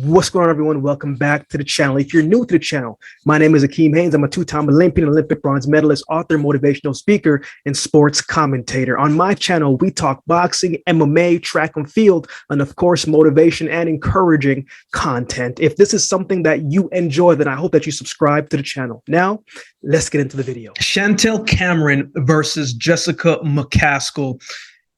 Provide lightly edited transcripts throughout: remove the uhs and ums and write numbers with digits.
What's going on, everyone? Welcome back to the channel. If you're new to the channel, my name is AkeemHaynes. I'm a two-time Olympian, Olympic bronze medalist, author, motivational speaker, and sports commentator. On my channel, we talk boxing, MMA, track and field, and of course, motivation and encouraging content. If this is something that you enjoy, then I hope that you subscribe to the channel. Now, let's get into the video. Chantelle Cameron versus Jessica Mccaskill.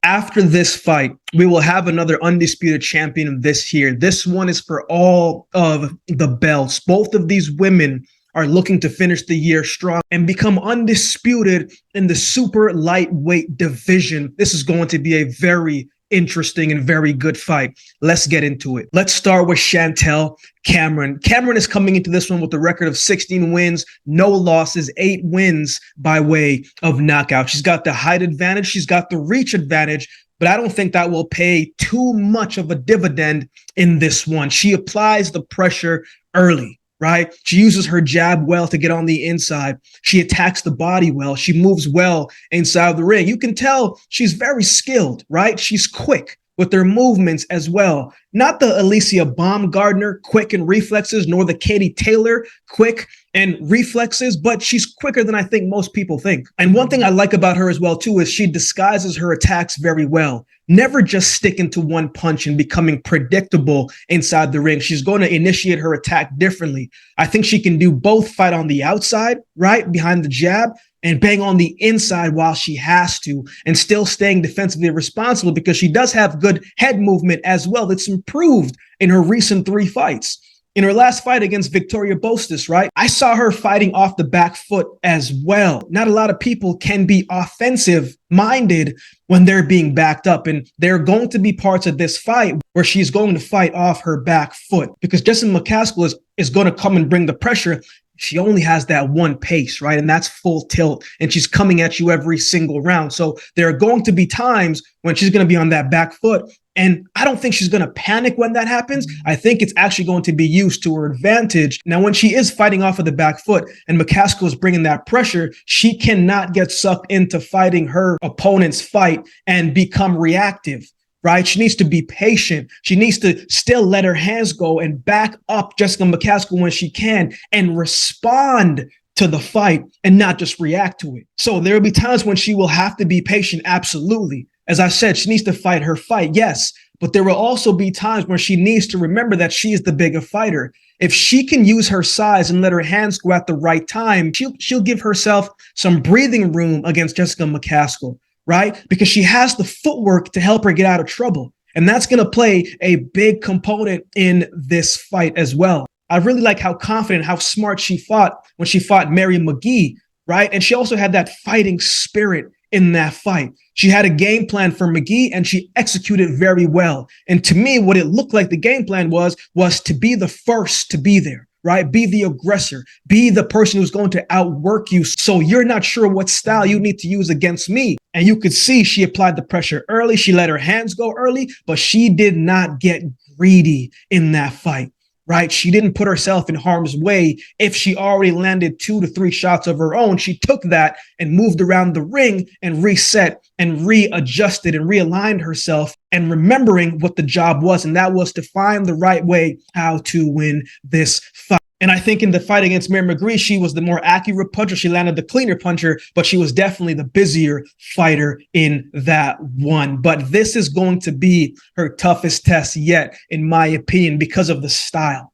After this fight, we will have another undisputed champion this year. This one is for all of the belts. Both of these women are looking to finish the year strong and become undisputed in the super lightweight division. This is going to be a very interesting and very good fight. Let's get into it. Let's start with Chantelle Cameron. Cameron is coming into this one with a record of 16 wins, no losses, 8 wins by way of knockout. She's got the height advantage. She's got the reach advantage, but I don't think that will pay too much of a dividend in this one. She applies the pressure early, right? She uses her jab well to get on the inside. She attacks the body well. She moves well inside the ring. You can tell she's very skilled, right? She's quick with her movements as well. Not the Alicia Baumgardner quick and reflexes, nor the Katie Taylor quick and reflexes, but she's quicker than I think most people think. And one thing I like about her as well too is she disguises her attacks very well. Never just sticking to one punch and becoming predictable inside the ring. She's going to initiate her attack differently. I think she can do both, fight on the outside, right, behind the jab, and bang on the inside while she has to, and still staying defensively responsible because she does have good head movement as well. That's improved in her recent 3 fights. In her last fight against Victoria Bostis, right? I saw her fighting off the back foot as well. Not a lot of people can be offensive minded when they're being backed up. And there are going to be parts of this fight where she's going to fight off her back foot because Jessica Mccaskill is going to come and bring the pressure. She only has that one pace, right? And that's full tilt. And she's coming at you every single round. So there are going to be times when she's going to be on that back foot. And I don't think she's going to panic when that happens. I think it's actually going to be used to her advantage. Now, when she is fighting off of the back foot and Mccaskill is bringing that pressure, she cannot get sucked into fighting her opponent's fight and become reactive, right? She needs to be patient. She needs to still let her hands go and back up Jessica Mccaskill when she can and respond to the fight and not just react to it. So there will be times when she will have to be patient. Absolutely. As I said, she needs to fight her fight. Yes. But there will also be times where she needs to remember that she is the bigger fighter. If she can use her size and let her hands go at the right time, she'll give herself some breathing room against Jessica Mccaskill, right? Because she has the footwork to help her get out of trouble. And that's going to play a big component in this fight as well. I really like how confident, how smart she fought when she fought Mary McGee, right? And she also had that fighting spirit in that fight. She had a game plan for McGee and she executed very well. And to me, what it looked like the game plan was to be the first to be there, right? Be the aggressor, be the person who's going to outwork you. So you're not sure what style you need to use against me. And you could see she applied the pressure early. She let her hands go early, but she did not get greedy in that fight. Right? She didn't put herself in harm's way. If she already landed 2 to 3 shots of her own, she took that and moved around the ring and reset and readjusted and realigned herself and remembering what the job was. And that was to find the right way how to win this fight. And I think in the fight against Mary McGee, she was the more accurate puncher. She landed the cleaner puncher, but she was definitely the busier fighter in that one. But this is going to be her toughest test yet, in my opinion, because of the style.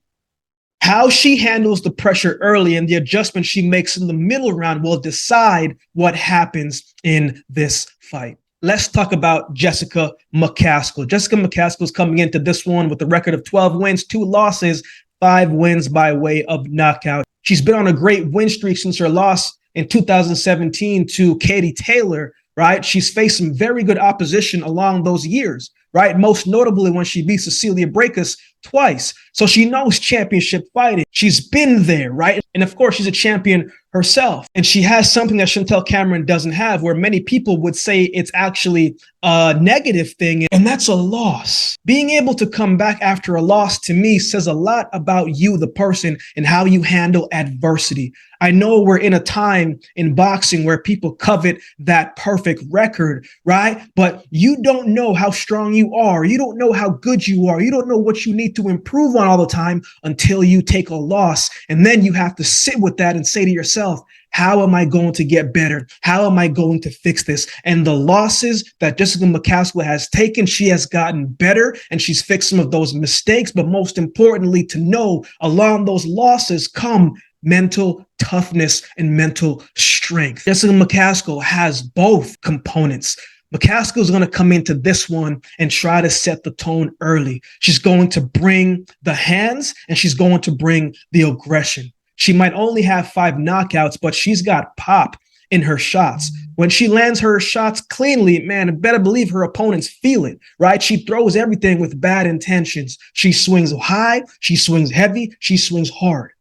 How she handles the pressure early and the adjustment she makes in the middle round will decide what happens in this fight. Let's talk about Jessica Mccaskill. Jessica Mccaskill is coming into this one with a record of 12 wins, 2 losses, 5 wins by way of knockout. She's been on a great win streak since her loss in 2017 to Katie Taylor, right? She's faced some very good opposition along those years, right? Most notably when she beat Cecilia Brækhus twice. So she knows championship fighting. She's been there, right? And of course, she's a champion herself. And she has something that Chantelle Cameron doesn't have, where many people would say it's actually a negative thing, and that's a loss. Being able to come back after a loss, to me, says a lot about you, the person, and how you handle adversity. I know we're in a time in boxing where people covet that perfect record, right? But you don't know how strong you are. You don't know how good you are. You don't know what you need to improve on all the time until you take a loss. And then you have to sit with that and say to yourself, how am I going to get better? How am I going to fix this? And the losses that Jessica Mccaskill has taken, she has gotten better and she's fixed some of those mistakes. But most importantly, to know along those losses come mental toughness and mental strength. Jessica Mccaskill has both components. Mccaskill is going to come into this one and try to set the tone early. She's going to bring the hands and she's going to bring the aggression. She might only have 5 knockouts, but she's got pop in her shots. When she lands her shots cleanly, man, better believe her opponents feel it, right? She throws everything with bad intentions. She swings high, she swings heavy, she swings hard.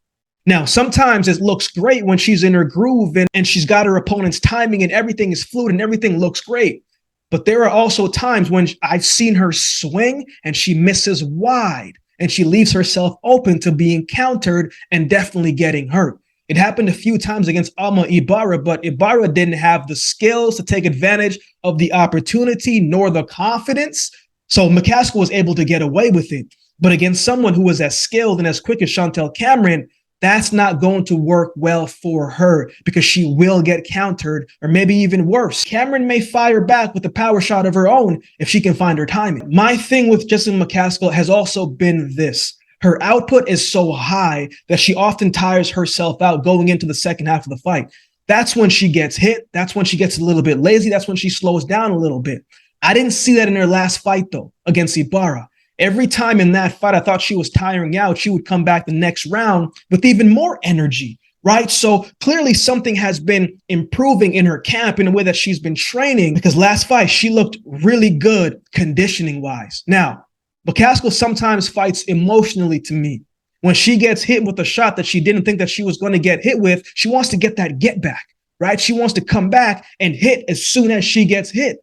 Now, sometimes it looks great when she's in her groove and she's got her opponent's timing and everything is fluid and everything looks great. But there are also times when I've seen her swing and she misses wide and she leaves herself open to being countered and definitely getting hurt. It happened a few times against Alma Ibarra, but Ibarra didn't have the skills to take advantage of the opportunity nor the confidence. So Mccaskill was able to get away with it. But against someone who was as skilled and as quick as Chantelle Cameron, that's not going to work well for her because she will get countered, or maybe even worse. Cameron may fire back with a power shot of her own if she can find her timing. My thing with Jessica Mccaskill has also been this. Her output is so high that she often tires herself out going into the second half of the fight. That's when she gets hit. That's when she gets a little bit lazy. That's when she slows down a little bit. I didn't see that in her last fight, though, against Ibarra. Every time in that fight, I thought she was tiring out. She would come back the next round with even more energy, right? So clearly something has been improving in her camp in the way that she's been training, because last fight, she looked really good conditioning wise. Now, Mccaskill sometimes fights emotionally to me. When she gets hit with a shot that she didn't think that she was going to get hit with, she wants to get that get back, right? She wants to come back and hit as soon as she gets hit.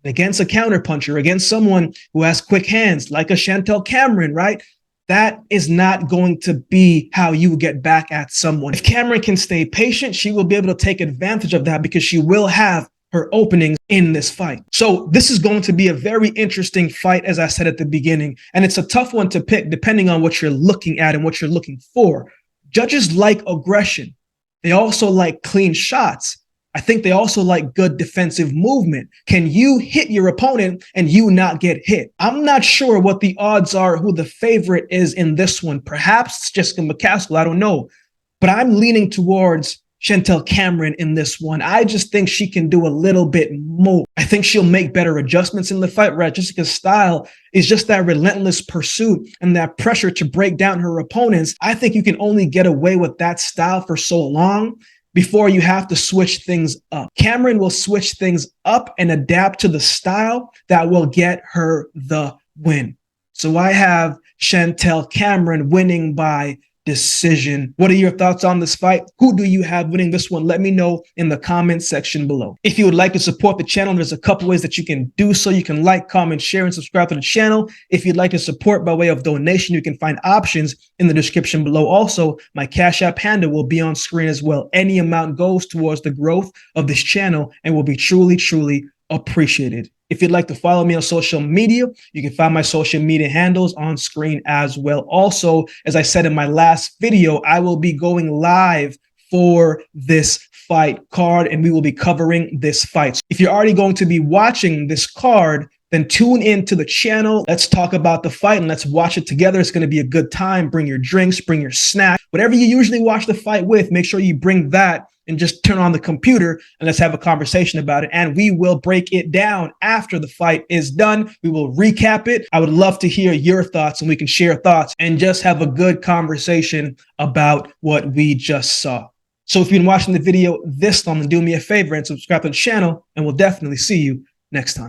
Against a counterpuncher, against someone who has quick hands, like a Chantelle Cameron, right? That is not going to be how you get back at someone. If Cameron can stay patient, she will be able to take advantage of that because she will have her openings in this fight. So this is going to be a very interesting fight, as I said at the beginning, and it's a tough one to pick depending on what you're looking at and what you're looking for. Judges like aggression. They also like clean shots. I think they also like good defensive movement. Can you hit your opponent and you not get hit? I'm not sure what the odds are, who the favorite is in this one. Perhaps it's Jessica Mccaskill, I don't know. But I'm leaning towards Chantelle Cameron in this one. I just think she can do a little bit more. I think she'll make better adjustments in the fight, right? Jessica's style is just that relentless pursuit and that pressure to break down her opponents. I think you can only get away with that style for so long before you have to switch things up. Cameron will switch things up and adapt to the style that will get her the win. So I have Chantelle Cameron winning by decision. What are your thoughts on this fight? Who do you have winning this one? Let me know in the comment section below. If you would like to support the channel, there's a couple ways that you can do so. You can like, comment, share, and subscribe to the channel. If you'd like to support by way of donation, you can find options in the description below. Also, my Cash App handle will be on screen as well. Any amount goes towards the growth of this channel and will be truly, truly appreciated. If you'd like to follow me on social media, you can find my social media handles on screen as well. Also, as I said in my last video, I will be going live for this fight card and we will be covering this fight. So if you're already going to be watching this card, then tune in to the channel. Let's talk about the fight and let's watch it together. It's going to be a good time. Bring your drinks, bring your snack, whatever you usually watch the fight with, make sure you bring that and just turn on the computer and let's have a conversation about it. And we will break it down after the fight is done. We will recap it. I would love to hear your thoughts and we can share thoughts and just have a good conversation about what we just saw. So if you've been watching the video this long, then do me a favor and subscribe to the channel and we'll definitely see you next time.